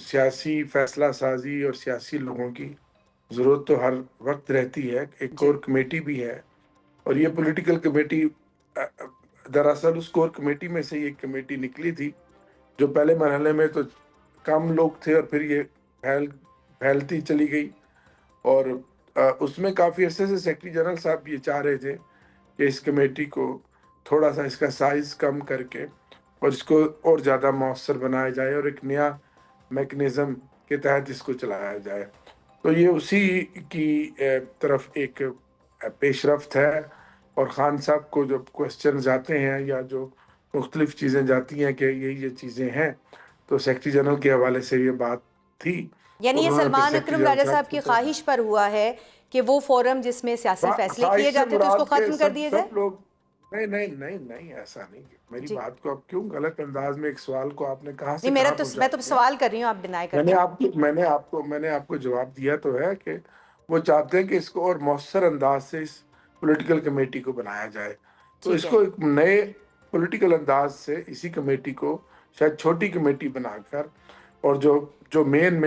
سیاسی فیصلہ سازی اور سیاسی لوگوں کی ضرورت تو ہر وقت رہتی ہے. ایک جی کور کمیٹی بھی ہے اور یہ پولیٹیکل کمیٹی دراصل اس کور کمیٹی میں سے یہ کمیٹی نکلی تھی جو پہلے مرحلے میں تو کم لوگ تھے اور پھر یہ پھیلتی چلی گئی. اور اس میں کافی عرصے سے سیکرٹری جنرل صاحب یہ چاہ رہے تھے کہ اس کمیٹی کو تھوڑا سا اس کا سائز کم کر کے اور اس کو اور زیادہ مؤثر بنایا جائے اور ایک نیا میکنزم کے تحت اس کو چلایا جائے. تو یہ اسی کی طرف ایک پیش رفت ہے. اور خان صاحب کو جب کوشچن جاتے ہیں یا جو مختلف چیزیں جاتی ہیں کہ یہ چیزیں ہیں تو سیکرٹری جنرل کے حوالے سے یہ بات تھی. یعنی یہ انہوں نے پھر سلمان سیکرٹری اکرم جنرل راجہ صاحب صاحب کی کی طرف خواہش پر ہوا ہے کہ وہ فورم جس میں سیاسی فیصلے کیے خواہش سے جاتے تھے اس کو مراد کے ختم کر دیا جائے. سب لوگ نہیں ایسا نہیں. میری جی بات کو آپ کیوں غلط انداز میں ایک سوال کو آپ نے کہاں سے نہیں، کہاں میں پہنچا تو دیا. سوال کر رہی ہوں، آپ ڈینائی کر میں رہے نے ہیں. آپ کو جواب دیا تو ہے کہ وہ چاہتے ہیں کہ اس کو اور مؤثر انداز سے اس پولیٹیکل کمیٹی کو بنایا جائے. تو ٹھیک اس ہے. کو ایک نئے پولیٹیکل انداز سے اسی کمیٹی کو شاید چھوٹی کمیٹی بنا کر اور جو مین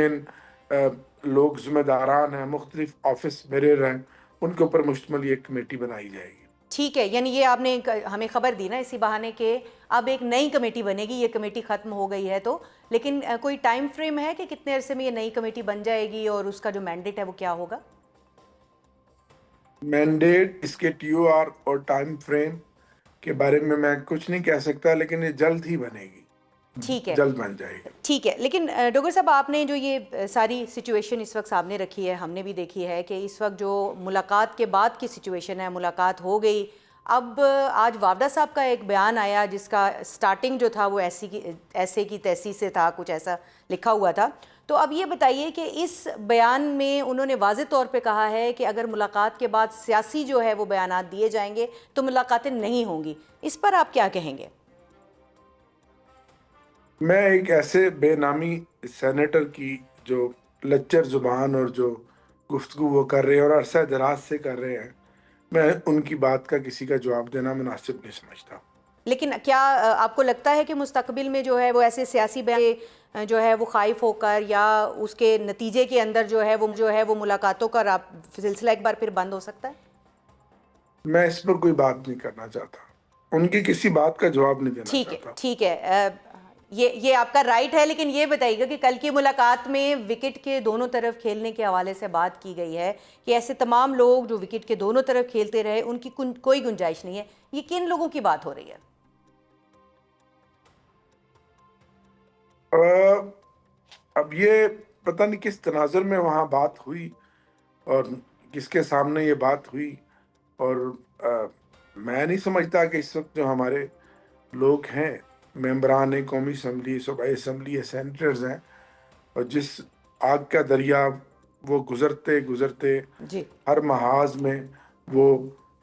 لوگ ذمہ داران ہیں مختلف آفس بیرر ہیں ان کے اوپر مشتمل یہ کمیٹی بنائی جائے گی. ٹھیک ہے، یعنی یہ آپ نے ہمیں خبر دی نا اسی بہانے کہ اب ایک نئی کمیٹی بنے گی. یہ کمیٹی ختم ہو گئی ہے تو لیکن کوئی ٹائم فریم ہے کہ کتنے عرصے میں یہ نئی کمیٹی بن جائے گی اور اس کا جو مینڈیٹ ہے وہ کیا ہوگا؟ مینڈیٹ اس کے ٹی او آر اور ٹائم فریم کے بارے میں کچھ نہیں کہہ سکتا لیکن یہ جلد ہی بنے گی. ٹھیک ہے. جلد بن جائے گی. ٹھیک ہے، لیکن ڈاکٹر صاحب آپ نے جو یہ ساری سچویشن اس وقت سامنے رکھی ہے، ہم نے بھی دیکھی ہے کہ اس وقت جو ملاقات کے بعد کی سچویشن ہے، ملاقات ہو گئی. اب آج وافدہ صاحب کا ایک بیان آیا جس کا سٹارٹنگ جو تھا وہ ایسے کی تیسی سے تھا، کچھ ایسا لکھا ہوا تھا. تو اب یہ بتائیے کہ اس بیان میں انہوں نے واضح طور پہ کہا ہے کہ اگر ملاقات کے بعد سیاسی جو ہے وہ بیانات دیے جائیں گے تو ملاقاتیں نہیں ہوں گی. اس پر آپ کیا کہیں گے؟ میں ایک ایسے بے نامی سینیٹر کی جو لچر زبان اور جو گفتگو وہ کر رہے ہیں اور عرصہ دراز سے کر رہے ہیں، میں ان کی بات کا کسی کا جواب دینا مناسب نہیں سمجھتا. لیکن کیا آپ کو لگتا ہے کہ مستقبل میں جو ہے وہ ایسے سیاسی بیان جو ہے وہ خائف ہو کر یا اس کے نتیجے کے اندر جو ہے وہ ملاقاتوں کا سلسلہ ایک بار پھر بند ہو سکتا ہے؟ میں اس پر کوئی بات نہیں کرنا چاہتا. ان کی کسی بات کا جواب نہیں دینا ٹھیک ہے، چاہتا. ٹھیک ہے. یہ آپ کا رائٹ ہے، لیکن یہ بتائیے گا کہ کل کی ملاقات میں وکٹ کے دونوں طرف کھیلنے کے حوالے سے بات کی گئی ہے کہ ایسے تمام لوگ جو وکٹ کے دونوں طرف کھیلتے رہے ان کی کوئی گنجائش نہیں ہے. یہ کن لوگوں کی بات ہو رہی ہے؟ اب یہ پتہ نہیں کس تناظر میں وہاں بات ہوئی اور کس کے سامنے یہ بات ہوئی. اور میں نہیں سمجھتا کہ اس وقت جو ہمارے لوگ ہیں ممبران قومی اسمبلی، صوبائی اسمبلی یا سینیٹرز ہیں اور جس آگ کا دریا وہ گزرتے جی ہر محاذ میں وہ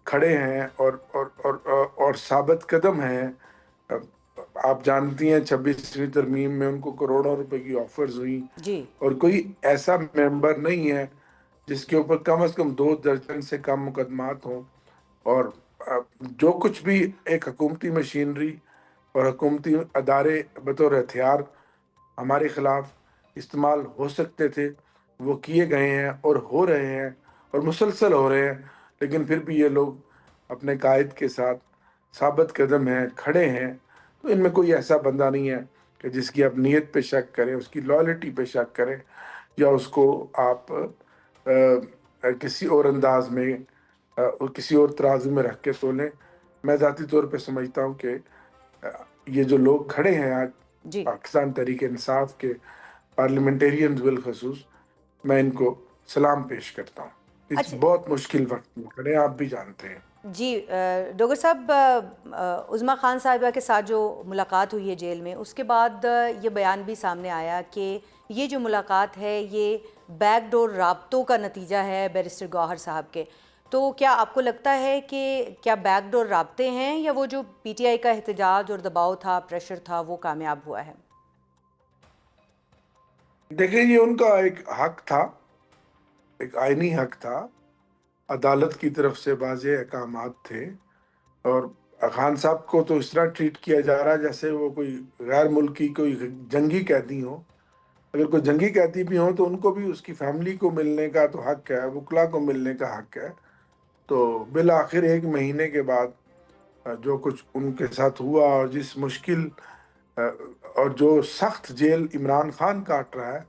کھڑے ہیں اور ثابت قدم ہیں. آپ جانتی ہیں 26ویں ترمیم میں ان کو کروڑوں روپے کی آفرز ہوئیں جی اور کوئی ایسا ممبر نہیں ہے جس کے اوپر کم از کم 2 درجن سے کم مقدمات ہوں. اور جو کچھ بھی ایک حکومتی مشینری اور حکومتی ادارے بطور ہتھیار ہمارے خلاف استعمال ہو سکتے تھے وہ کیے گئے ہیں اور ہو رہے ہیں اور مسلسل ہو رہے ہیں. لیکن پھر بھی یہ لوگ اپنے قائد کے ساتھ ثابت قدم ہیں، کھڑے ہیں. تو ان میں کوئی ایسا بندہ نہیں ہے کہ جس کی آپ نیت پہ شک کریں، اس کی لائلٹی پہ شک کریں یا اس کو آپ کسی اور انداز میں کسی اور ترازو میں رکھ کے تولیں. میں ذاتی طور پہ سمجھتا ہوں کہ یہ جو لوگ کھڑے ہیں آج جی پاکستان تحریک انصاف کے پارلیمنٹیرینز بالخصوص، میں ان کو سلام پیش کرتا ہوں. اس اچھا بہت مشکل وقت میں کھڑے ہیں، آپ بھی جانتے ہیں. جی. ڈاکٹر صاحب، عظمیٰ خان صاحبہ کے ساتھ جو ملاقات ہوئی ہے جیل میں، اس کے بعد یہ بیان بھی سامنے آیا کہ یہ جو ملاقات ہے یہ بیک ڈور رابطوں کا نتیجہ ہے بیرسٹر گوہر صاحب کے. تو کیا آپ کو لگتا ہے کہ کیا بیک ڈور رابطے ہیں یا وہ جو پی ٹی آئی کا احتجاج اور دباؤ تھا، پریشر تھا، وہ کامیاب ہوا ہے؟ دیکھیں یہ ان کا ایک حق تھا، ایک آئینی حق تھا. عدالت کی طرف سے واضح احکامات تھے اور خان صاحب کو تو اس طرح ٹریٹ کیا جا رہا ہے جیسے وہ کوئی غیر ملکی کوئی جنگی قیدی ہو. اگر کوئی جنگی قیدی بھی ہوں تو ان کو بھی اس کی فیملی کو ملنے کا تو حق ہے، وکلا کو ملنے کا حق ہے. تو بالآخر 1 مہینے کے بعد جو کچھ ان کے ساتھ ہوا اور جس مشکل اور جو سخت جیل عمران خان کاٹ رہا ہے،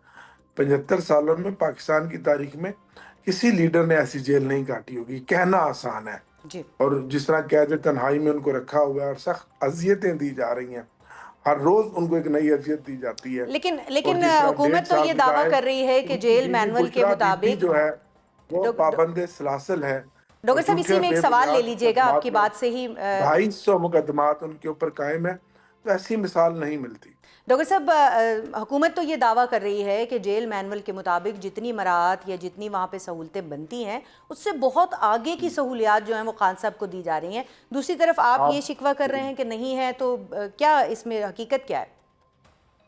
75 سالوں میں پاکستان کی تاریخ میں کسی لیڈر نے ایسی جیل نہیں کاٹی ہوگی. کہنا آسان ہے، جی اور جس طرح قید تنہائی میں ان کو رکھا ہوا ہے اور سخت اذیتیں دی جا رہی ہیں، ہر روز ان کو ایک نئی اذیت دی جاتی ہے. لیکن اور لیکن جس طرح حکومت تو 1.5 سال یہ دعویٰ گزائے، کر رہی ہے کہ ان کی جیل بیوی مینول کے بشرا بی بی مطابق جو ہے وہ ڈاک- ڈاک- پابند سلاسل ہے، اور ڈاکٹر صاحب جھوٹے اسی اور میں ایک بے سوال لے بنیاد لیجئے گا آپ مقدمات کی میں بات سے ہی 250 مقدمات ان کے اوپر قائم ہے. تو ایسی مثال نہیں ملتی. ڈاکٹر صاحب حکومت تو یہ دعویٰ کر رہی ہے کہ جیل مینول کے مطابق جتنی مراعات یا جتنی وہاں پہ سہولتیں بنتی ہیں اس سے بہت آگے کی سہولیات جو ہیں وہ خان صاحب کو دی جا رہی ہیں. دوسری طرف آپ یہ شکوہ کر رہے ہیں کہ نہیں ہے، تو کیا اس میں حقیقت کیا ہے؟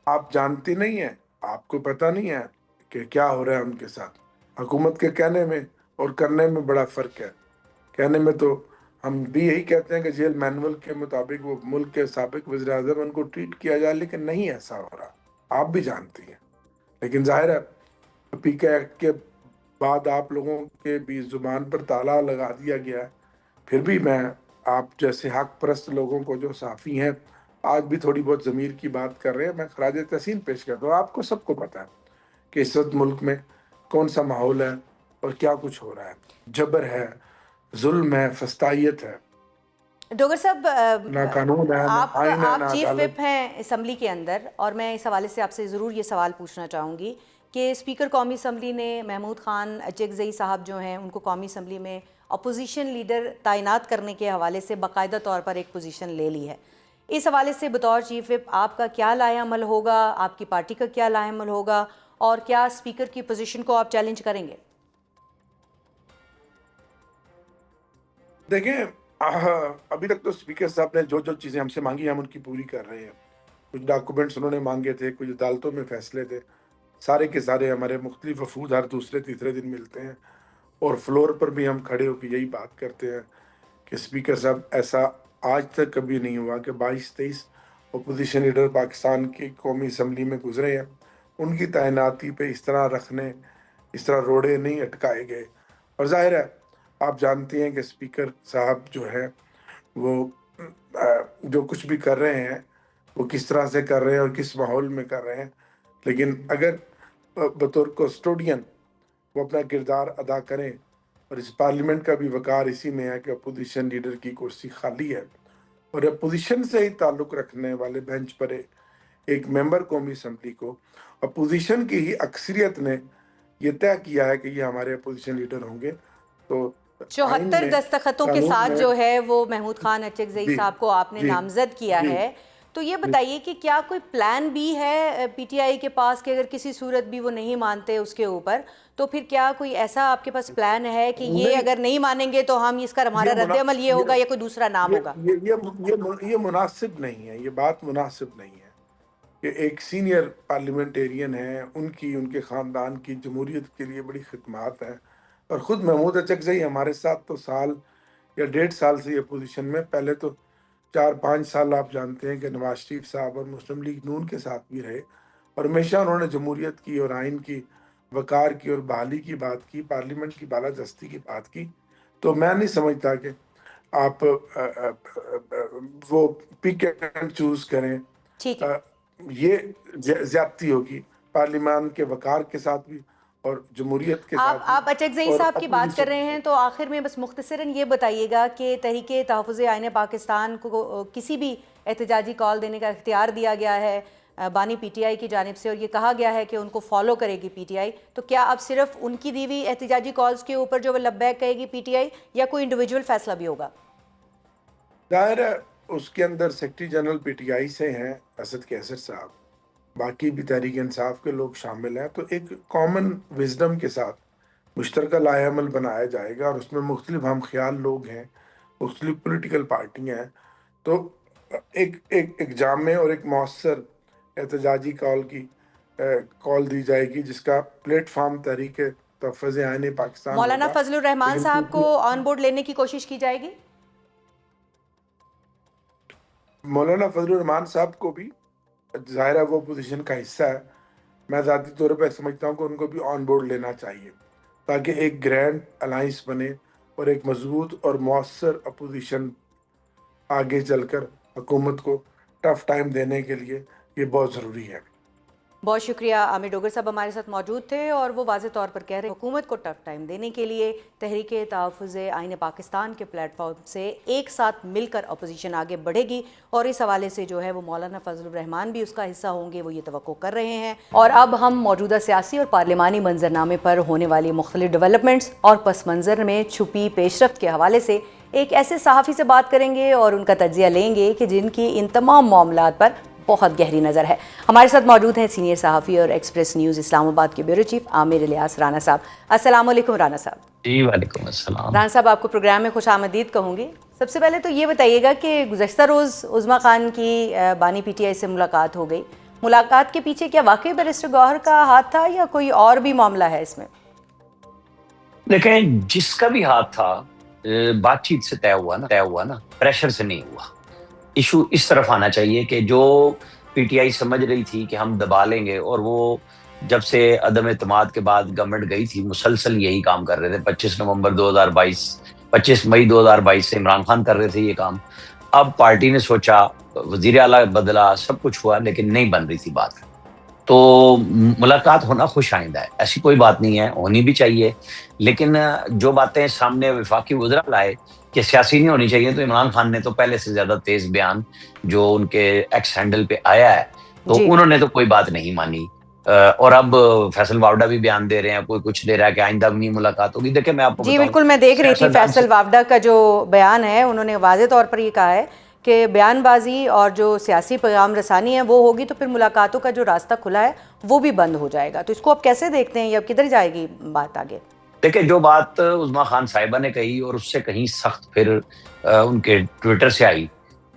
آپ جانتی نہیں ہیں، آپ کو پتہ نہیں ہے کہ کیا ہو رہا ہے ان کے ساتھ. حکومت کے کہنے میں اور کرنے میں بڑا فرق ہے. کہنے میں تو ہم بھی یہی کہتے ہیں کہ جیل مینول کے مطابق وہ ملک کے سابق وزیر اعظم ان کو ٹریٹ کیا جائے، لیکن نہیں ایسا ہو رہا. آپ بھی جانتی ہیں. لیکن ظاہر ہے پی کے ایکٹ کے بعد آپ لوگوں کے بھی زبان پر تالا لگا دیا گیا ہے. پھر بھی میں آپ جیسے حق پرست لوگوں کو جو صحافی ہیں آج بھی تھوڑی بہت ضمیر کی بات کر رہے ہیں، میں خراج تحسین پیش کرتا ہوں. آپ کو سب کو پتہ ہے کہ اس وقت ملک میں کون سا ماحول ہے اور کیا کچھ ہو رہا ہے. جبر ہے، ظلم ہے، فسطائیت ہے، ڈاکٹر صاحب نہ قانون ہے، نہ آئین ہے، آپ نہ چیف عدالت. وپ ہیں اسمبلی کے اندر، اور میں اس حوالے سے آپ سے ضرور یہ سوال پوچھنا چاہوں گی کہ اسپیکر قومی اسمبلی نے محمود خان اچکزئی صاحب جو ہیں ان کو قومی اسمبلی میں اپوزیشن لیڈر تعینات کرنے کے حوالے سے باقاعدہ طور پر ایک پوزیشن لے لی ہے. اس حوالے سے بطور چیف وپ آپ کا کیا لائحہ عمل ہوگا، آپ کی پارٹی کا کیا لائحہ عمل ہوگا، اور کیا اسپیکر کی پوزیشن کو آپ چیلنج کریں گے؟ دیکھیں، ابھی تک تو اسپیکر صاحب نے جو جو چیزیں ہم سے مانگی ہم ان کی پوری کر رہے ہیں. کچھ ڈاکومنٹس انہوں نے مانگے تھے، کچھ عدالتوں میں فیصلے تھے، سارے کے سارے ہمارے مختلف وفود ہر دوسرے تیسرے دن ملتے ہیں، اور فلور پر بھی ہم کھڑے ہو کے یہی بات کرتے ہیں کہ اسپیکر صاحب ایسا آج تک کبھی نہیں ہوا کہ 22-23 اپوزیشن لیڈر پاکستان کی قومی اسمبلی میں گزرے ہیں، ان کی تعیناتی پہ اس طرح رکھنے، اس طرح روڑے نہیں اٹکائے گئے. اور ظاہر ہے آپ جانتے ہیں کہ اسپیکر صاحب جو ہے وہ جو کچھ بھی کر رہے ہیں وہ کس طرح سے کر رہے ہیں اور کس ماحول میں کر رہے ہیں. لیکن اگر بطور کسٹوڈین وہ اپنا کردار ادا کریں، اور اس پارلیمنٹ کا بھی وقار اسی میں ہے کہ اپوزیشن لیڈر کی کرسی خالی ہے، اور اپوزیشن سے ہی تعلق رکھنے والے بینچ پر ایک ممبر قومی اسمبلی کو اپوزیشن کی ہی اکثریت نے یہ طے کیا ہے کہ یہ ہمارے اپوزیشن لیڈر ہوں گے. تو آئین 74 میں، دستخطوں کے قانون ساتھ میں. جو ہے وہ محمود خان اچکزئی جی صاحب کو آپ نے جی نامزد کیا جی ہے. تو یہ جی بتائیے کہ کیا کوئی پلان بھی ہے پی ٹی آئی کے پاس کہ اگر کسی صورت بھی وہ نہیں مانتے اس کے اوپر، تو پھر کیا کوئی ایسا آپ کے پاس پلان ہے کہ یہ نہیں، اگر نہیں مانیں گے تو ہم اس کا ہمارا رد عمل یہ ہوگا یا کوئی دوسرا نام ہوگا؟ یہ مناسب نہیں ہے، یہ بات مناسب نہیں ہے کہ ایک سینئر پارلیمنٹیرین ہیں، ان کے خاندان کی جمہوریت کے لیے بڑی خدمات ہیں، اور خود محمود اچکزئی ہمارے ساتھ تو سال یا 1.5 سال سے یہ پوزیشن میں، پہلے تو 4-5 سال آپ جانتے ہیں کہ نواز شریف صاحب اور مسلم لیگ نون کے ساتھ بھی رہے، اور ہمیشہ انہوں نے جمہوریت کی اور آئین کی وقار کی اور بحالی کی بات کی، پارلیمنٹ کی بالادستی کی بات کی. تو میں نہیں سمجھتا کہ آپ وہ پک اینڈ چوز کریں. ٹھیک ہے. یہ زیادتی ہوگی پارلیمان کے وقار کے ساتھ بھی اور جمہوریت کے ساتھ بھی. آپ اچکزئی اور صاحب کی بات کر رہے ہیں اپوزیشن، تو آخر میں بس مختصراً یہ بتائیے گا کہ تحریک تحفظ آئین پاکستان کو کسی بھی احتجاجی کال دینے کا اختیار دیا گیا ہے بانی پی ٹی آئی کی جانب سے، اور یہ کہا گیا ہے کہ ان کو فالو کرے گی پی ٹی آئی. تو کیا اب صرف ان کی دی ہوئی احتجاجی کالز کے اوپر جو وہ لبیک کہے گی پی ٹی آئی، یا کوئی انڈیویجول فیصلہ بھی ہوگا؟ ظاہر ہے اس کے اندر secretary general P T I سے ہیں اسد کیسر صاحب، باقی بھی تحریک انصاف کے لوگ شامل ہیں. تو ایک کامن وزڈم کے ساتھ مشترکہ لائحہ عمل بنایا جائے گا، اور اس میں مختلف ہم خیال لوگ ہیں، مختلف پولیٹیکل پارٹیاں ہیں. تو ایک جامع اور ایک مؤثر احتجاجی کال دی جائے گی، جس کا پلیٹ فارم تحریک تحفظ آئین پاکستان مولانا ہوگا. فضل الرحمان لیکن صاحب کو آن بورڈ لینے کی کوشش کی جائے گی؟ مولانا فضل الرحمان صاحب کو بھی ظاہرہ وہ پوزیشن کا حصہ ہے، میں ذاتی طور پر سمجھتا ہوں کہ ان کو بھی آن بورڈ لینا چاہیے تاکہ ایک گرینڈ الائنس بنے اور ایک مضبوط اور مؤثر اپوزیشن آگے چل کر حکومت کو ٹف ٹائم دینے کے لیے یہ بہت ضروری ہے۔ بہت شکریہ، عامر ڈوگر صاحب ہمارے ساتھ موجود تھے اور وہ واضح طور پر کہہ رہے ہیں حکومت کو ٹف ٹائم دینے کے لیے تحریک تحفظ آئین پاکستان کے پلیٹ فارم سے ایک ساتھ مل کر اپوزیشن آگے بڑھے گی، اور اس حوالے سے جو ہے وہ مولانا فضل الرحمان بھی اس کا حصہ ہوں گے، وہ یہ توقع کر رہے ہیں۔ اور اب ہم موجودہ سیاسی اور پارلیمانی منظرنامے پر ہونے والی مختلف ڈیولپمنٹس اور پس منظر میں چھپی پیش رفت کے حوالے سے ایک ایسے صحافی سے بات کریں گے اور ان کا تجزیہ لیں گے کہ جن کی ان تمام معاملات پر بہت گہری نظر ہے۔ ہمارے ساتھ موجود ہیں سینئر صحافی اور ایکسپریس نیوز اسلام آباد کے بیورو چیف عامر الیاس رانا صاحب۔ السلام علیکم رانا صاحب۔ جی وعلیکم السلام۔ رانا صاحب، آپ کو پروگرام میں خوش آمدید کہوں گی۔ سب سے پہلے تو یہ بتائیے گا کہ گزشتہ روز عظمیٰ خان کی بانی پی ٹی آئی سے ملاقات ہو گئی، ملاقات کے پیچھے کیا واقعی بیرسٹر گوہر کا ہاتھ تھا یا کوئی اور بھی معاملہ ہے اس میں؟ دیکھیں، جس کا بھی ہاتھ تھا بات چیت سے طے ہوا نا، پریشر سے نہیں ہوا۔ ایشو اس طرف آنا چاہیے کہ جو پی ٹی آئی سمجھ رہی تھی کہ ہم دبا لیں گے، اور وہ جب سے عدم اعتماد کے بعد گورنمنٹ گئی تھی مسلسل یہی کام کر رہے تھے۔ 25 مئی 2022 سے عمران خان کر رہے تھے یہ کام۔ اب پارٹی نے سوچا، وزیر اعلیٰ بدلا، سب کچھ ہوا، لیکن نہیں بن رہی تھی بات۔ تو ملاقات ہونا خوش آئندہ ہے، ایسی کوئی بات نہیں ہے، ہونی بھی چاہیے، لیکن جو باتیں سامنے وفاقی وزراء لائے کہ سیاسی نہیں ہونی چاہیے، تو عمران خان نے تو پہلے سے زیادہ تیز بیان جو ان کے ایکس ہینڈل پہ آیا ہے، تو انہوں نے تو کوئی بات نہیں مانی۔ اور اب فیصل واوڈا بھی بیان دے رہے ہیں، کوئی کچھ دے رہا ہے کہ آئندہ بھی نہیں ملاقات ہوگی۔ دیکھیں میں آپ کو جی بالکل، میں دیکھ رہی تھی فیصل واوڈا کا جو بیان ہے، انہوں نے واضح طور پر یہ کہا ہے کہ بیان بازی اور جو سیاسی پیغام رسانی ہے وہ ہوگی تو پھر ملاقاتوں کا جو راستہ کھلا ہے وہ بھی بند ہو جائے گا۔ تو اس کو آپ کیسے دیکھتے ہیں، یا کدھر جائے گی بات آگے؟ دیکھیں، جو بات عظمیٰ خان صاحبہ نے کہی اور اس سے کہیں سخت پھر ان کے ٹویٹر سے آئی،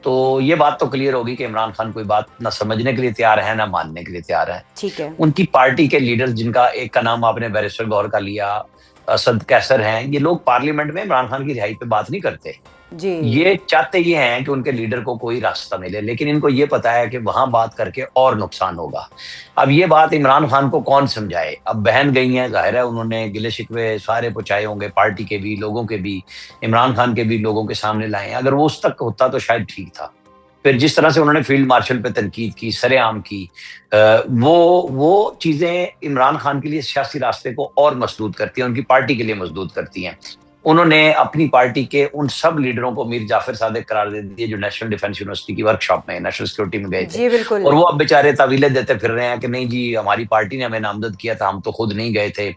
تو یہ بات تو کلیئر ہوگی کہ عمران خان کوئی بات نہ سمجھنے کے لیے تیار ہے نہ ماننے کے لیے تیار ہے۔ ٹھیک ہے، ان کی پارٹی کے لیڈر، جن کا ایک کا نام آپ نے بیرسٹر گوہر کا لیا، اسد کیسر ہیں، یہ لوگ پارلیمنٹ میں عمران خان کی رہائی پہ بات نہیں کرتے۔ جی یہ چاہتے یہ ہیں کہ ان کے لیڈر کو کوئی راستہ ملے، لیکن ان کو یہ پتا ہے کہ وہاں بات کر کے اور نقصان ہوگا۔ اب یہ بات عمران خان کو کون سمجھائے؟ اب بہن گئی ہیں، ظاہر ہے انہوں نے گلے شکوے سارے پہنچائے ہوں گے، پارٹی کے بھی، لوگوں کے بھی، عمران خان کے بھی لوگوں کے سامنے لائے ہیں۔ اگر وہ اس تک ہوتا تو شاید ٹھیک تھا۔ پھر جس طرح سے انہوں نے فیلڈ مارشل پہ تنقید کی، سرے عام کی، وہ چیزیں عمران خان کے لیے سیاسی راستے کو اور مسدود کرتی ہیں، ان کی پارٹی کے لیے مسدود کرتی ہیں۔ انہوں نے اپنی پارٹی کے ان سب لیڈروں کو میر جعفر صادق قرار دے دیے جو نیشنل ڈیفنس یونیورسٹی کی ورکشاپ میں نیشنل سیکورٹی میں گئے تھے، جی بالکل، اور وہ اب بیچارے تعویلیں دیتے پھر رہے ہیں کہ نہیں جی ہماری پارٹی نے ہمیں نامزد کیا تھا، ہم تو خود نہیں گئے تھے۔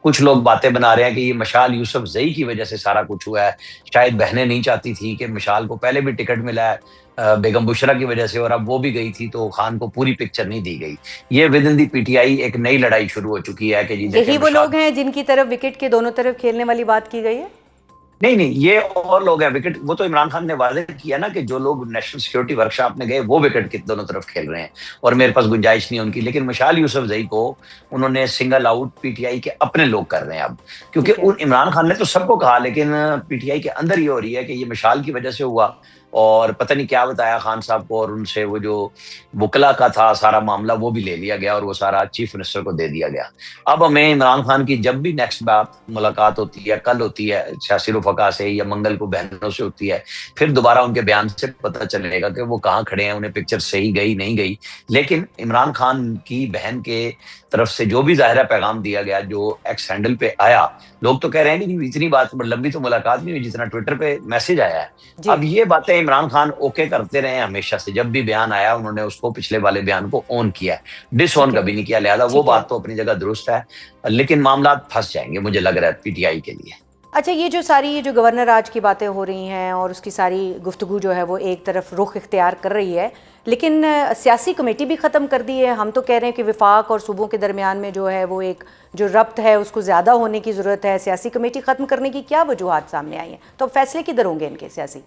کچھ لوگ باتیں بنا رہے ہیں کہ یہ مشال یوسف زئی کی وجہ سے سارا کچھ ہوا ہے، شاید بہنیں نہیں چاہتی تھی کہ مشال کو پہلے بھی ٹکٹ ملا ہے بیگم بشرا کی وجہ سے، اور اب وہ بھی گئی تھی تو خان کو پوری پکچر نہیں دی گئی۔ یہ with in the P T آئی ایک نئی لڑائی شروع ہو چکی ہے کہ جی یہی وہ لوگ ہیں جن کی طرف وکٹ کے دونوں طرف کھیلنے والی بات کی گئی ہے؟ نہیں، یہ اور لوگ ہیں وکٹ، وہ تو عمران خان نے واضح کیا نا کہ جو لوگ نیشنل سیکورٹی ورکشاپ میں گئے وہ وکٹ کے دونوں طرف کھیل رہے ہیں، اور میرے پاس گنجائش نہیں ان کی۔ لیکن مشال یوسف زئی کو انہوں نے سنگل آؤٹ پی ٹی آئی کے اپنے لوگ کر رہے ہیں اب، کیونکہ عمران خان نے تو سب کو کہا، لیکن پی ٹی آئی کے اندر یہ ہو رہی ہے کہ یہ مشال کی وجہ سے ہوا، اور پتہ نہیں کیا بتایا خان صاحب کو، اور ان سے وہ جو وکلا کا تھا سارا معاملہ وہ بھی لے لیا گیا، اور وہ سارا چیف منسٹر کو دے دیا گیا۔ اب ہمیں عمران خان کی جب بھی نیکسٹ بات ملاقات ہوتی ہے، کل ہوتی ہے سیاسی رفقا سے یا منگل کو بہنوں سے ہوتی ہے، پھر دوبارہ ان کے بیان سے پتہ چلے گا کہ وہ کہاں کھڑے ہیں، انہیں پکچر صحیح گئی نہیں گئی۔ لیکن عمران خان کی بہن کے طرف سے جو بھی ظاہرہ پیغام دیا گیا، جو ایکس ہینڈل پہ آیا، لوگ تو کہہ رہے ہیں کہ اتنی بات لمبی تو ملاقات نہیں ہوئی جتنا ٹویٹر پہ میسج آیا ہے۔ اب یہ باتیں عمران خان اوکے کرتے رہے ہیں ہمیشہ سے، جب بھی بیان آیا انہوں نے اس کو پچھلے والے بیان کو اون کیا ہے، ڈس اون کبھی نہیں کیا، لہذا وہ بات تو اپنی جگہ درست ہے، لیکن معاملات پھنس جائیں گے مجھے لگ رہا ہے پی ٹی آئی کے لیے۔ اچھا، یہ جو گورنر راج کی باتیں ہو رہی ہیں اور اس کی ساری گفتگو جو ہے وہ ایک طرف رخ اختیار کر رہی ہے، لیکن سیاسی کمیٹی بھی ختم کر دی ہے۔ ہم تو کہہ رہے ہیں کہ وفاق اور صوبوں کے درمیان میں جو ہے وہ ایک جو ربط ہے اس کو زیادہ ہونے کی ضرورت ہے۔ سیاسی کمیٹی ختم کرنے کی کیا وجوہات سامنے آئی ہیں؟ تو فیصلے کدھر ہوں گے ان کے سیاسی؟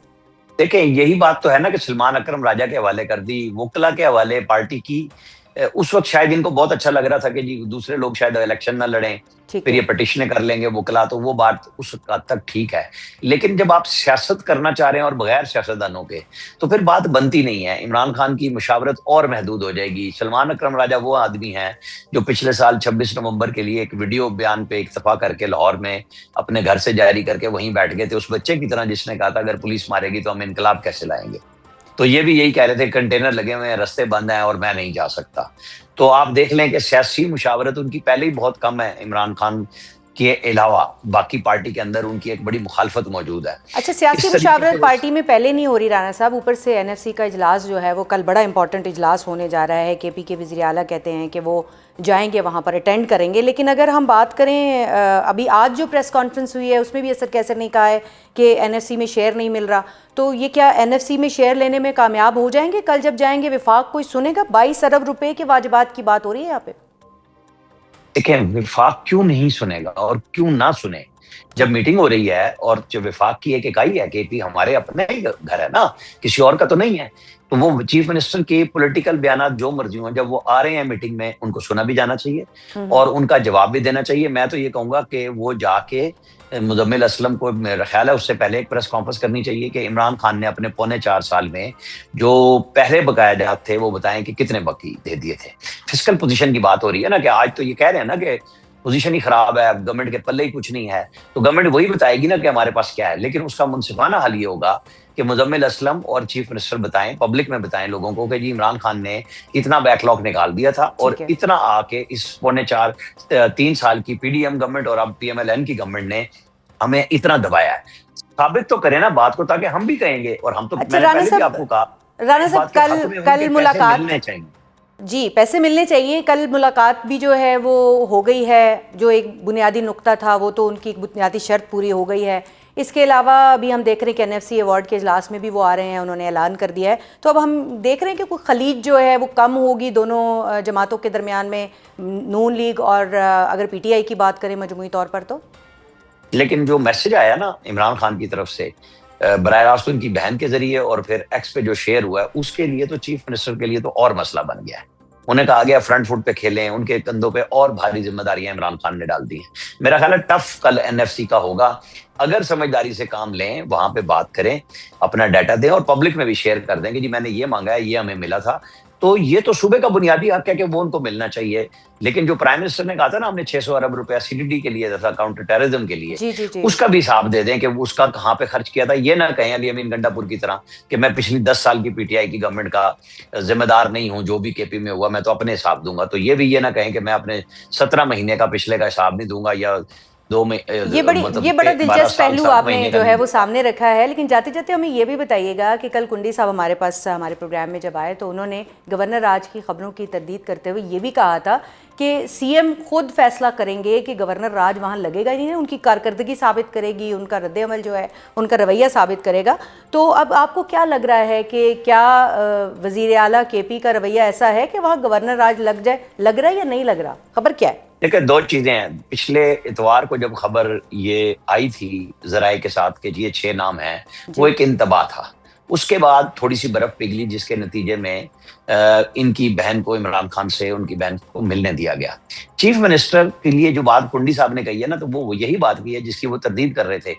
دیکھیں، یہی بات تو ہے نا کہ سلمان اکرم راجہ کے حوالے کر دی، وکلا کے حوالے پارٹی کی اس وقت شاید ان کو بہت اچھا لگ رہا تھا کہ جی دوسرے لوگ شاید الیکشن نہ لڑیں، پھر یہ پٹیشنیں کر لیں گے وکلا، تو وہ بات اس حد تک ٹھیک ہے. لیکن جب آپ سیاست کرنا چاہ رہے ہیں اور بغیر سیاستدانوں کے، تو پھر بات بنتی نہیں ہے. عمران خان کی مشاورت اور محدود ہو جائے گی. سلمان اکرم راجہ وہ آدمی ہیں جو پچھلے سال 26 نومبر کے لیے ایک ویڈیو بیان پہ اکتفا کر کے لاہور میں اپنے گھر سے جاری کر کے وہیں بیٹھ گئے تھے، اس بچے کی طرح جس نے کہا تھا اگر پولیس مارے گی تو ہم انقلاب کیسے لائیں گے. تو یہ بھی یہی کہہ رہے تھے کنٹینر لگے ہوئے ہیں، رستے بند ہیں اور میں نہیں جا سکتا. تو آپ دیکھ لیں کہ سیاسی مشاورت ان کی پہلے ہی بہت کم ہے. عمران خان کے علاوہ باقی پارٹی کے اندر ان کی ایک بڑی مخالفت موجود ہے. اچھا، سیاسی مشاورت پارٹی میں پہلے نہیں ہو رہی رانا صاحب، اوپر سے NFC کا اجلاس جو ہے وہ کل بڑا امپورٹنٹ اجلاس ہونے جا رہا ہے. KP کے وزیر اعلیٰ کہتے ہیں کہ وہ جائیں گے وہاں پر اٹینڈ کریں گے. لیکن اگر ہم بات کریں ابھی آج جو پریس کانفرنس ہوئی ہے اس میں بھی اسد کیسر نے کہا ہے کہ NFC میں شیئر نہیں مل رہا. تو یہ کیا NFC میں شیئر لینے میں کامیاب ہو جائیں گے کل جب جائیں گے؟ وفاق کوئی سنے گا؟ 22 ارب روپے کے واجبات کی بات ہو رہی ہے یہاں پہ. دیکھیں وفاق کیوں نہیں سنے گا اور کیوں نہ سنے؟ جب میٹنگ ہو رہی ہے اور جو وفاق کی ایک اکائی ہے KP ہمارے اپنے ہی گھر ہے نا، کسی اور کا تو نہیں ہے، تو وہ چیف منسٹر کے پولیٹیکل بیانات جو مرضی ہوں جب وہ آ رہے ہیں میٹنگ میں ان کو سنا بھی جانا چاہیے اور ان کا جواب بھی دینا چاہیے. میں تو یہ کہوں گا کہ وہ جا کے مزمل اسلم کو، میرا خیال ہے اس سے پہلے ایک پریس کانفرنس کرنی چاہیے کہ عمران خان نے اپنے 4.25 سال میں جو پہلے بقایا جات تھے وہ بتائیں کہ کتنے باقی دے دیے تھے. فسکل پوزیشن کی بات ہو رہی ہے نا کہ آج تو یہ کہہ رہے ہیں نا کہ پوزیشن ہی خراب ہے، گورنمنٹ کے پلے ہی کچھ نہیں ہے، تو گورنمنٹ وہی بتائے گی نا کہ ہمارے پاس کیا ہے. لیکن اس کا منصفانہ حل یہ ہوگا کہ مزمل اسلم اور چیف منسٹر بتائیں، پبلک میں بتائیں لوگوں کو کہ جی عمران خان نے اتنا بیک لاگ نکال دیا تھا اور اتنا آ کے اس 3 سال کی PDM گورنمنٹ اور اب PMLN کی گورنمنٹ نے ہمیں اتنا دبایا ہے. ثابت تو کریں نا بات کو تاکہ ہم بھی کہیں گے. اور ہم تو میں نے پہلے بھی آپ کو کہا رانا صاحب کل ملاقات جی پیسے ملنے چاہیے. کل ملاقات بھی جو ہے وہ ہو گئی ہے، جو ایک بنیادی نقطہ تھا وہ تو ان کی ایک بنیادی شرط پوری ہو گئی ہے. اس کے علاوہ ابھی ہم دیکھ رہے ہیں کہ NFC ایوارڈ کے اجلاس میں بھی وہ آ رہے ہیں، انہوں نے اعلان کر دیا ہے. تو اب ہم دیکھ رہے ہیں کہ کوئی خلیج جو ہے وہ کم ہوگی دونوں جماعتوں کے درمیان میں، نون لیگ اور اگر PTI کی بات کریں مجموعی طور پر تو. لیکن جو میسج آیا نا عمران خان کی طرف سے براہ راست ان کی بہن کے ذریعے اور پھر ایکس پہ جو شیئر ہوا ہے، اس کے لیے تو چیف منسٹر کے لیے تو اور مسئلہ بن گیا ہے. انہیں کہا گیا فرنٹ فٹ پہ کھیلیں، ان کے کندھوں پہ اور بھاری ذمہ داریاں عمران خان نے ڈال دی ہیں. میرا خیال ہے ٹف کل NFC کا ہوگا. اگر سمجھداری سے کام لیں، وہاں پہ بات کریں، اپنا ڈیٹا دیں اور پبلک میں بھی شیئر کر دیں کہ جی میں نے یہ مانگا ہے، یہ ہمیں ملا تھا. تو یہ تو صوبے کا بنیادی حق ہے کہ وہ ان کو ملنا چاہیے. لیکن جو پرائم منسٹر نے کہا تھا نا ہم نے 600 ارب روپیہ CDD کے لیے تھا، کاؤنٹر ٹیررزم کے لیے، اس کا بھی حساب دے دیں کہ اس کا کہاں پہ خرچ کیا تھا. یہ نہ کہیں علی امین گنڈا پور کی طرح کہ میں پچھلی 10 سال کی PTI کی گورنمنٹ کا ذمہ دار نہیں ہوں، جو بھی KP میں ہوا میں تو اپنے حساب دوں گا. تو یہ بھی یہ نہ کہیں کہ میں اپنے 17 مہینے کا پچھلے کا حساب نہیں دوں گا یا یہ بڑا دلچسپ پہلو آپ نے جو ہے وہ سامنے رکھا ہے. لیکن جاتے جاتے ہمیں یہ بھی بتائیے گا کہ کل کنڈی صاحب ہمارے پاس ہمارے پروگرام میں جب آئے تو انہوں نے گورنر راج کی خبروں کی تردید کرتے ہوئے یہ بھی کہا تھا کہ CM خود فیصلہ کریں گے کہ گورنر راج وہاں لگے گا نہیں، ان کی کارکردگی ثابت کرے گی، ان کا رد عمل جو ہے ان کا رویہ ثابت کرے گا. تو اب آپ کو کیا لگ رہا ہے کہ کیا وزیر اعلیٰ KP کا رویہ ایسا ہے کہ وہاں گورنر راج لگ جائے؟ لگ رہا ہے یا نہیں لگ رہا؟ خبر کیا ہے؟ دیکھیں 2 چیزیں ہیں. پچھلے اتوار کو جب خبر یہ آئی تھی ذرائع کے ساتھ کہ یہ 6 نام ہیں، وہ ایک انتباہ تھا. اس کے بعد تھوڑی سی برف پگھلی جس کے نتیجے میں ان کی بہن کو عمران خان سے ان کی بہن کو ملنے دیا گیا. چیف منسٹر کے لیے جو بات کنڈی صاحب نے کہی ہے نا، تو وہ یہی بات کی ہے جس کی وہ تردید کر رہے تھے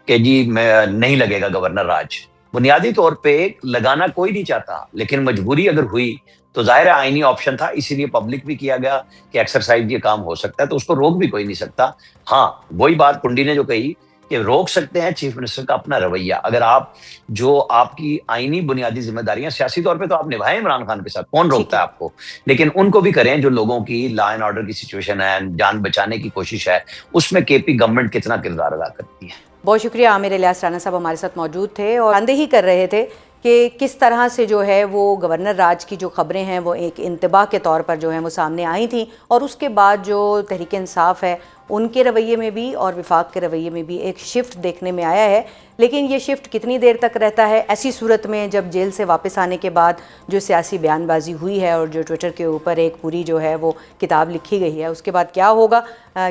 کہ جی نہیں لگے گا گورنر راج. بنیادی طور پہ لگانا کوئی نہیں چاہتا، لیکن مجبوری اگر ہوئی تو ظاہر آئینی آپشن تھا، اسی لیے پبلک بھی کیا گیا کہ ایکسرسائز یہ کام ہو سکتا ہے، تو اس کو روک بھی کوئی نہیں سکتا. ہاں وہی بات کنڈی نے جو کہی کہ روک سکتے ہیں چیف منسٹر کا اپنا رویہ. اگر آپ کی آئینی بنیادی ذمہ داریاں سیاسی طور پہ تو آپ نبھائیں عمران خان کے ساتھ، کون روکتا ہے آپ کو، لیکن ان کو بھی کریں جو لوگوں کی لا اینڈ آرڈر کی سچویشن ہے، جان بچانے کی کوشش ہے، اس میں KP گورنمنٹ کتنا کردار ادا کرتی ہے. بہت شکریہ. عامر الیاس رانا صاحب ہمارے ساتھ موجود تھے اور اندہی کر رہے تھے کہ کس طرح سے جو ہے وہ گورنر راج کی جو خبریں ہیں وہ ایک انتباہ کے طور پر جو ہیں وہ سامنے آئی تھیں، اور اس کے بعد جو تحریک انصاف ہے ان کے رویے میں بھی اور وفاق کے رویے میں بھی ایک شفٹ دیکھنے میں آیا ہے. لیکن یہ شفٹ کتنی دیر تک رہتا ہے؟ ایسی صورت میں جب جیل سے واپس آنے کے بعد جو سیاسی بیان بازی ہوئی ہے اور جو ٹویٹر کے اوپر ایک پوری جو ہے وہ کتاب لکھی گئی ہے، اس کے بعد کیا ہوگا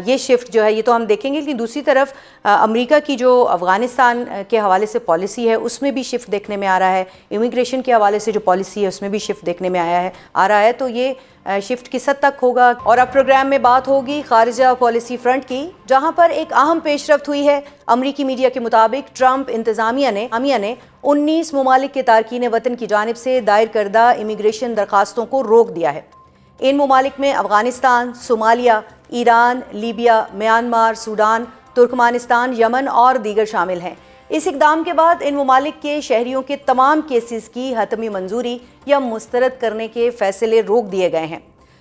یہ شفٹ جو ہے یہ تو ہم دیکھیں گے، لیکن دوسری طرف امریکہ کی جو افغانستان کے حوالے سے پالیسی ہے اس میں بھی شفٹ دیکھنے میں آ رہا ہے، امیگریشن کے حوالے سے جو پالیسی ہے اس میں بھی شفٹ دیکھنے میں آ رہا ہے، تو یہ شفٹ کس حد تک ہوگا؟ اور اب پروگرام میں بات ہوگی خارجہ پالیسی فرنٹ کی، جہاں پر ایک اہم پیش رفت ہوئی ہے۔ امریکی میڈیا کے مطابق ٹرمپ انتظامیہ نے 19 ممالک کے تارکین وطن کی جانب سے دائر کردہ امیگریشن درخواستوں کو روک دیا ہے۔ ان ممالک میں افغانستان، صومالیہ، Iran, Libya, Myanmar, Sudan, Turkmenistan, یمن اور دیگر شامل ہیں۔ اس اقدام کے بعد ان ممالک کے شہریوں کے تمام کیسز کی حتمی منظوری یا مسترد کرنے کے فیصلے روک دیے گئے ہیں۔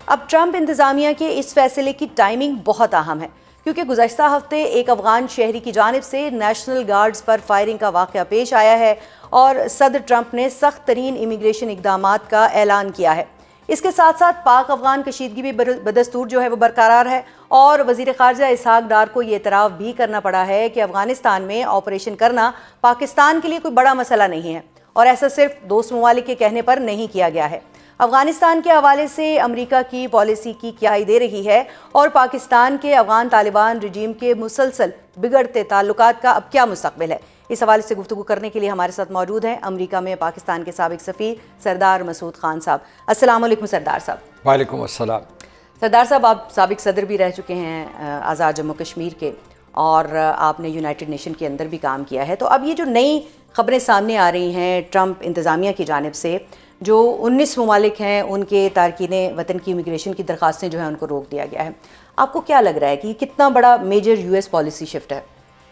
اب ٹرمپ انتظامیہ کے اس فیصلے کی ٹائمنگ بہت اہم ہے، کیونکہ گزشتہ ہفتے ایک افغان شہری کی جانب سے نیشنل گارڈز پر فائرنگ کا واقعہ پیش آیا ہے اور صدر ٹرمپ نے سخت ترین امیگریشن اقدامات کا اعلان کیا ہے۔ اس کے ساتھ ساتھ پاک افغان کشیدگی بھی بدستور جو ہے وہ برقرار ہے، اور وزیر خارجہ اسحاق ڈار کو یہ اعتراف بھی کرنا پڑا ہے کہ افغانستان میں آپریشن کرنا پاکستان کے لیے کوئی بڑا مسئلہ نہیں ہے، اور ایسا صرف دوست ممالک کے کہنے پر نہیں کیا گیا ہے۔ افغانستان کے حوالے سے امریکہ کی پالیسی کی کیائی دے رہی ہے، اور پاکستان کے افغان طالبان رجیم کے مسلسل بگڑتے تعلقات کا اب کیا مستقبل ہے؟ اس حوالے سے گفتگو کرنے کے لیے ہمارے ساتھ موجود ہیں امریکہ میں پاکستان کے سابق سفیر سردار مسعود خان صاحب۔ السلام علیکم سردار صاحب۔ وعلیکم السلام۔ سردار صاحب، آپ سابق صدر بھی رہ چکے ہیں آزاد جموں کشمیر کے، اور آپ نے یونائٹڈ نیشن کے اندر بھی کام کیا ہے، تو اب یہ جو نئی خبریں سامنے آ رہی ہیں ٹرمپ انتظامیہ کی جانب سے، جو 19 ممالک ہیں ان کے تارکین وطن کی امیگریشن کی درخواستیں جو ہیں ان کو روک دیا گیا ہے، آپ کو کیا لگ رہا ہے کہ یہ کتنا بڑا major U S policy shift ہے؟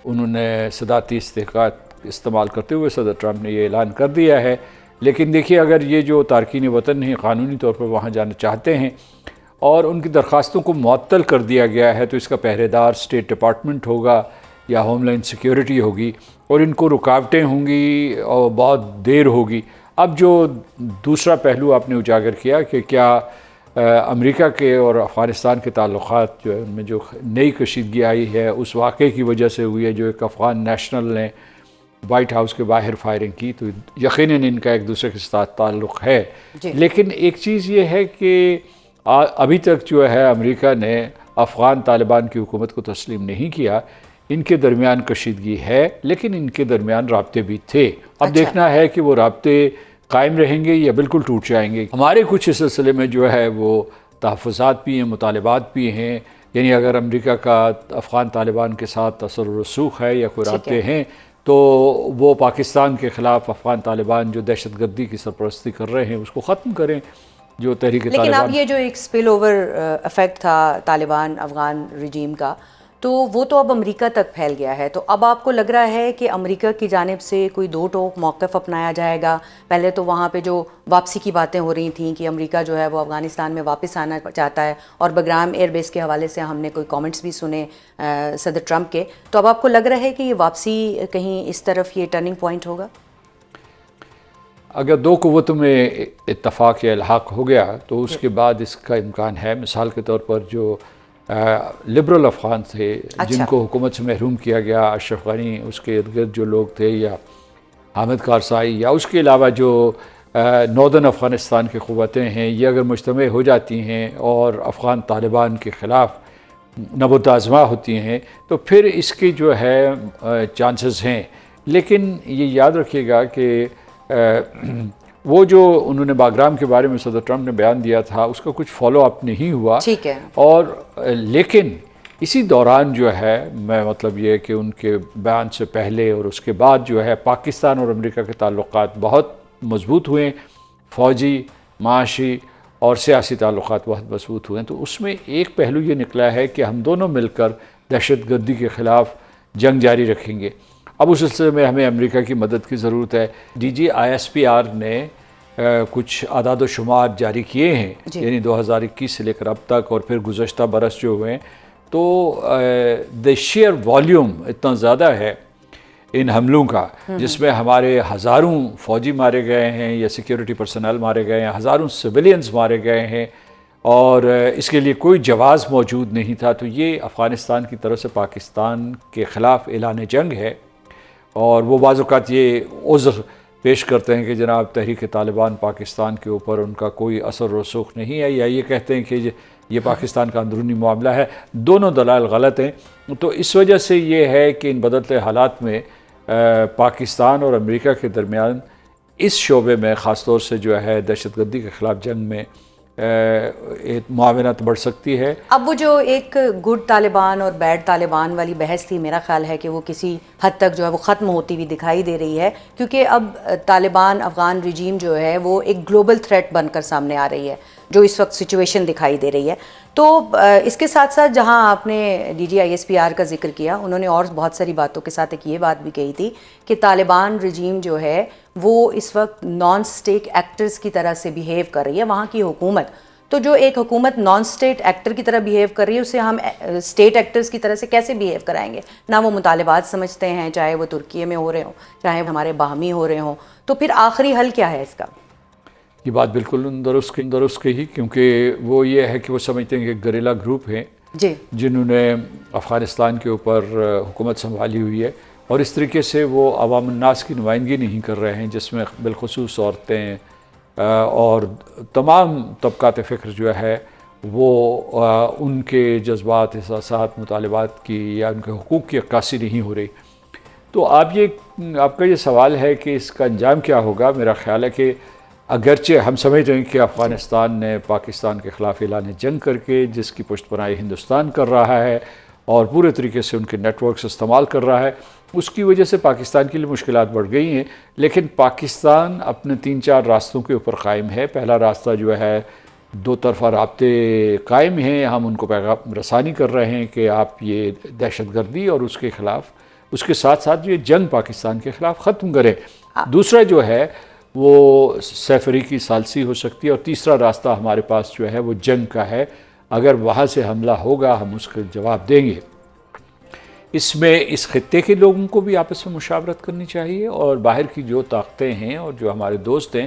انہوں نے صدارتی استحقاقات استعمال کرتے ہوئے صدر ٹرمپ نے یہ اعلان کر دیا ہے، لیکن دیکھیے اگر یہ جو تارکین وطن ہیں قانونی طور پر وہاں جانا چاہتے ہیں اور ان کی درخواستوں کو معطل کر دیا گیا ہے، تو اس کا پہرے دار اسٹیٹ ڈپارٹمنٹ ہوگا یا ہوم لینڈ سیکیورٹی ہوگی، اور ان کو رکاوٹیں ہوں گی اور بہت دیر ہوگی۔ اب جو دوسرا پہلو آپ نے اجاگر کیا کہ کیا امریکہ کے اور افغانستان کے تعلقات جو ہے ان میں جو نئی کشیدگی آئی ہے اس واقعے کی وجہ سے ہوئی ہے، جو ایک افغان نیشنل نے وائٹ ہاؤس کے باہر فائرنگ کی، تو یقیناً ان کا ایک دوسرے کے ساتھ تعلق ہے۔ لیکن ایک چیز یہ ہے کہ ابھی تک جو ہے امریکہ نے افغان طالبان کی حکومت کو تسلیم نہیں کیا، ان کے درمیان کشیدگی ہے، لیکن ان کے درمیان رابطے بھی تھے۔ اب دیکھنا ہے کہ وہ رابطے قائم رہیں گے یا بالکل ٹوٹ جائیں گے۔ ہمارے کچھ اس سلسلے میں جو ہے وہ تحفظات بھی ہیں، مطالبات بھی ہیں، یعنی اگر امریکہ کا افغان طالبان کے ساتھ اثر و رسوخ ہے یا کوئی رابطے ہیں تو وہ پاکستان کے خلاف افغان طالبان جو دہشت گردی کی سرپرستی کر رہے ہیں اس کو ختم کریں، جو تحریک طالبان۔ لیکن اب یہ جو ایک سپل اوور افیکٹ تھا طالبان افغان رجیم کا، تو وہ تو اب امریکہ تک پھیل گیا ہے، تو اب آپ کو لگ رہا ہے کہ امریکہ کی جانب سے کوئی دو ٹوک موقف اپنایا جائے گا؟ پہلے تو وہاں پہ جو واپسی کی باتیں ہو رہی تھیں کہ امریکہ جو ہے وہ افغانستان میں واپس آنا چاہتا ہے، اور بگرام ایئر بیس کے حوالے سے ہم نے کوئی کامنٹس بھی سنے صدر ٹرمپ کے، تو اب آپ کو لگ رہا ہے کہ یہ واپسی کہیں اس طرف یہ ٹرننگ پوائنٹ ہوگا؟ اگر دو قوتوں میں اتفاق یا الحاق ہو گیا تو اس کے بعد اس کا امکان ہے۔ مثال کے طور پر جو لبرل افغان تھے جن کو حکومت سے محروم کیا گیا، اشرف غنی اس کے ارد گرد جو لوگ تھے، یا حامد کارزائی، یا اس کے علاوہ جو ناردرن افغانستان کی قوتیں ہیں، یہ اگر مجتمع ہو جاتی ہیں اور افغان طالبان کے خلاف نبرد آزما ہوتی ہیں تو پھر اس کی جو ہے چانسز ہیں۔ لیکن یہ یاد رکھیے گا کہ وہ جو انہوں نے باگرام کے بارے میں صدر ٹرمپ نے بیان دیا تھا اس کا کچھ فالو اپ نہیں ہوا، ٹھیک ہے، اور لیکن اسی دوران جو ہے میں مطلب یہ کہ ان کے بیان سے پہلے اور اس کے بعد جو ہے پاکستان اور امریکہ کے تعلقات بہت مضبوط ہوئے، فوجی، معاشی اور سیاسی تعلقات بہت مضبوط ہوئے ہیں۔ تو اس میں ایک پہلو یہ نکلا ہے کہ ہم دونوں مل کر دہشت گردی کے خلاف جنگ جاری رکھیں گے۔ اب اس سلسلے میں ہمیں امریکہ کی مدد کی ضرورت ہے۔ DGISPR نے کچھ اعداد و شمار جاری کیے ہیں، یعنی 2021 سے لے کر اب تک، اور پھر گزشتہ برس جو ہوئے ہیں، تو دی شیئر والیوم اتنا زیادہ ہے ان حملوں کا، جس میں ہمارے ہزاروں فوجی مارے گئے ہیں یا سیکیورٹی پرسنل مارے گئے ہیں، ہزاروں سویلینز مارے گئے ہیں، اور اس کے لیے کوئی جواز موجود نہیں تھا۔ تو یہ افغانستان کی طرف سے پاکستان کے خلاف اعلان جنگ ہے، اور وہ بعض اوقات یہ عذر پیش کرتے ہیں کہ جناب تحریک طالبان پاکستان کے اوپر ان کا کوئی اثر و رسوخ نہیں ہے، یا یہ کہتے ہیں کہ یہ پاکستان کا اندرونی معاملہ ہے، دونوں دلائل غلط ہیں۔ تو اس وجہ سے یہ ہے کہ ان بدلتے حالات میں پاکستان اور امریکہ کے درمیان اس شعبے میں خاص طور سے جو ہے دہشت گردی کے خلاف جنگ میں معاونت بڑھ سکتی ہے۔ اب وہ جو ایک گڈ طالبان اور بیڈ طالبان والی بحث تھی، میرا خیال ہے کہ وہ کسی حد تک جو ہے وہ ختم ہوتی ہوئی دکھائی دے رہی ہے، کیونکہ اب طالبان افغان رجیم جو ہے وہ ایک گلوبل تھریٹ بن کر سامنے آ رہی ہے، جو اس وقت سچویشن دکھائی دے رہی ہے۔ تو اس کے ساتھ ساتھ جہاں آپ نے DGISPR کا ذکر کیا، انہوں نے اور بہت ساری باتوں کے ساتھ ایک یہ بات بھی کہی تھی کہ طالبان رجیم جو ہے وہ اس وقت نان اسٹیٹ ایکٹرز کی طرح سے بیہیو کر رہی ہے، وہاں کی حکومت۔ تو جو ایک حکومت نان اسٹیٹ ایکٹر کی طرح بیہیو کر رہی ہے، اسے ہم اسٹیٹ ایکٹرز کی طرح سے کیسے بیہیو کرائیں گے؟ نہ وہ مطالبات سمجھتے ہیں، چاہے وہ ترکیے میں ہو رہے ہوں، چاہے ہمارے باہمی ہو رہے ہوں، تو پھر آخری حل کیا ہے اس کا؟ یہ بات بالکل درست کہی، کیونکہ وہ یہ ہے کہ وہ سمجھتے ہیں کہ گریلا گروپ ہیں جی، جنہوں نے افغانستان کے اوپر حکومت سنبھالی ہوئی ہے، اور اس طریقے سے وہ عوام الناس کی نمائندگی نہیں کر رہے ہیں، جس میں بالخصوص عورتیں اور تمام طبقات فکر جو ہے وہ ان کے جذبات، احساسات، مطالبات کی یا ان کے حقوق کی عکاسی نہیں ہو رہی۔ تو آپ کا یہ سوال ہے کہ اس کا انجام کیا ہوگا؟ میرا خیال ہے کہ اگرچہ ہم سمجھ رہے ہیں کہ افغانستان نے پاکستان کے خلاف اعلان جنگ کر کے، جس کی پشت پناہی ہندوستان کر رہا ہے اور پورے طریقے سے ان کے نیٹ ورکس استعمال کر رہا ہے، اس کی وجہ سے پاکستان کے لیے مشکلات بڑھ گئی ہیں، لیکن پاکستان اپنے 3-4 راستوں کے اوپر قائم ہے۔ پہلا راستہ جو ہے، دو طرفہ رابطے قائم ہیں، ہم ان کو پیغام رسانی کر رہے ہیں کہ آپ یہ دہشت گردی اور اس کے خلاف، اس کے ساتھ ساتھ یہ جنگ پاکستان کے خلاف ختم کریں۔ دوسرا جو ہے وہ سیف افریقی ثالثی ہو سکتی ہے، اور تیسرا راستہ ہمارے پاس جو ہے وہ جنگ کا ہے۔ اگر وہاں سے حملہ ہوگا ہم اس کا جواب دیں گے۔ اس میں اس خطے کے لوگوں کو بھی آپس میں مشاورت کرنی چاہیے، اور باہر کی جو طاقتیں ہیں اور جو ہمارے دوست ہیں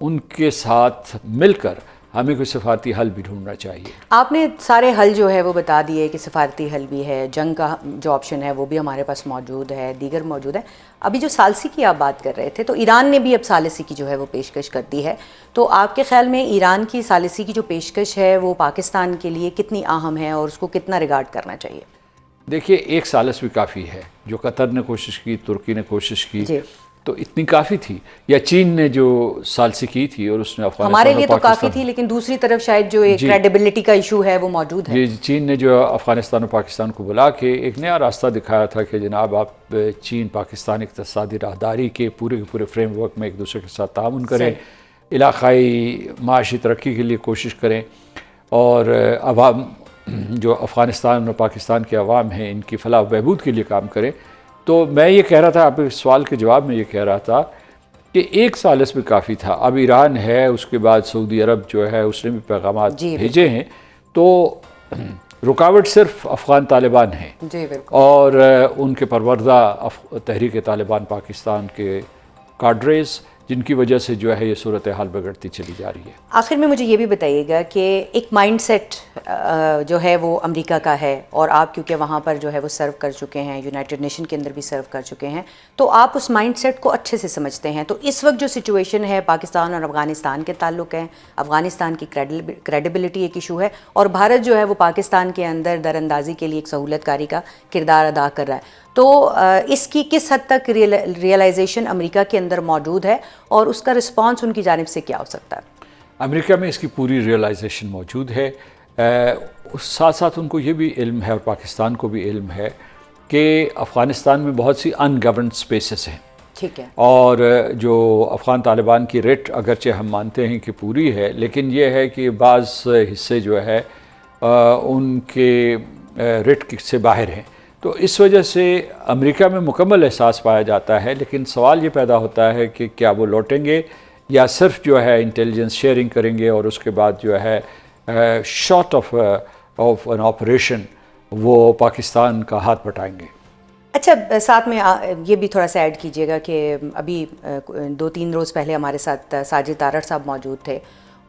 ان کے ساتھ مل کر ہمیں کوئی سفارتی حل بھی ڈھونڈنا چاہیے۔ آپ نے سارے حل جو ہے وہ بتا دیے کہ سفارتی حل بھی ہے، جنگ کا جو آپشن ہے وہ بھی ہمارے پاس موجود ہے، دیگر موجود ہے۔ ابھی جو ثالثی کی آپ بات کر رہے تھے، تو ایران نے بھی اب ثالثی کی جو ہے وہ پیشکش کر دی ہے، تو آپ کے خیال میں ایران کی ثالثی کی جو پیشکش ہے وہ پاکستان کے لیے کتنی اہم ہے اور اس کو کتنا ریگارڈ کرنا چاہیے؟ دیکھیے، ایک ثالث بھی کافی ہے، جو قطر نے کوشش کی، ترکی نے کوشش کی، جی، تو اتنی کافی تھی، یا چین نے جو ثالثی کی تھی اور اس نے افغانستان ہمارے لیے اور تو کافی تھی، لیکن دوسری طرف شاید جو ایک کریڈیبلٹی کا ایشو ہے وہ موجود ہے۔ یہ چین نے جو افغانستان اور پاکستان کو بلا کے ایک نیا راستہ دکھایا تھا کہ جناب آپ چین پاکستان اقتصادی راہداری کے پورے فریم ورک میں ایک دوسرے کے ساتھ تعاون کریں، علاقائی معاشی ترقی کے لیے کوشش کریں، اور عوام جو افغانستان اور پاکستان کے عوام ہیں ان کی فلاح و بہبود کے لیے کام کریں۔ تو میں یہ کہہ رہا تھا، آپ اس سوال کے جواب میں یہ کہہ رہا تھا کہ ایک ثالث بھی کافی تھا۔ اب ایران ہے، اس کے بعد سعودی عرب جو ہے اس نے بھی پیغامات بھیجے ہیں، تو رکاوٹ صرف افغان طالبان ہیں اور ان کے پروردہ تحریک طالبان پاکستان کے کاڈریز، جن کی وجہ سے جو ہے یہ صورتحال بگڑتی چلی جا رہی ہے۔ آخر میں مجھے یہ بھی بتائیے گا کہ ایک مائنڈ سیٹ جو ہے وہ امریکہ کا ہے، اور آپ کیونکہ وہاں پر جو ہے وہ سرو کر چکے ہیں، یونائٹڈ نیشن کے اندر بھی سرو کر چکے ہیں، تو آپ اس مائنڈ سیٹ کو اچھے سے سمجھتے ہیں۔ تو اس وقت جو سچویشن ہے پاکستان اور افغانستان کے تعلق ہیں، افغانستان کی کریڈیبلٹی ایک ایشو ہے، اور بھارت جو ہے وہ پاکستان کے اندر در اندازی کے لیے ایک سہولت کاری کا کردار ادا کر رہا ہے، تو اس کی کس حد تک ریئلائزیشن امریکہ کے اندر موجود ہے اور اس کا رسپانس ان کی جانب سے کیا ہو سکتا ہے؟ امریکہ میں اس کی پوری ریئلائزیشن موجود ہے، ساتھ ساتھ ان کو یہ بھی علم ہے اور پاکستان کو بھی علم ہے کہ افغانستان میں بہت سی ان گورنڈ سپیسز ہیں، ٹھیک ہے، اور جو افغان طالبان کی ریٹ اگرچہ ہم مانتے ہیں کہ پوری ہے، لیکن یہ ہے کہ بعض حصے جو ہے ان کے ریٹ سے باہر ہیں، تو اس وجہ سے امریکہ میں مکمل احساس پایا جاتا ہے، لیکن سوال یہ پیدا ہوتا ہے کہ کیا وہ لوٹیں گے یا صرف جو ہے انٹیلیجنس شیئرنگ کریں گے اور اس کے بعد جو ہے شارٹ آف این آپریشن وہ پاکستان کا ہاتھ بٹائیں گے۔ اچھا، ساتھ میں یہ بھی تھوڑا سا ایڈ کیجیے گا کہ ابھی 2-3 روز پہلے ہمارے ساتھ ساجد تارڑ صاحب موجود تھے،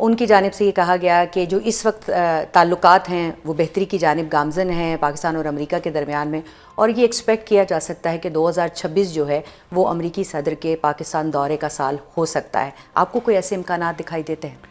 ان کی جانب سے یہ کہا گیا کہ جو اس وقت تعلقات ہیں وہ بہتری کی جانب گامزن ہیں پاکستان اور امریکہ کے درمیان میں، اور یہ ایکسپیکٹ کیا جا سکتا ہے کہ 2026 جو ہے وہ امریکی صدر کے پاکستان دورے کا سال ہو سکتا ہے۔ آپ کو کوئی ایسے امکانات دکھائی دیتے ہیں؟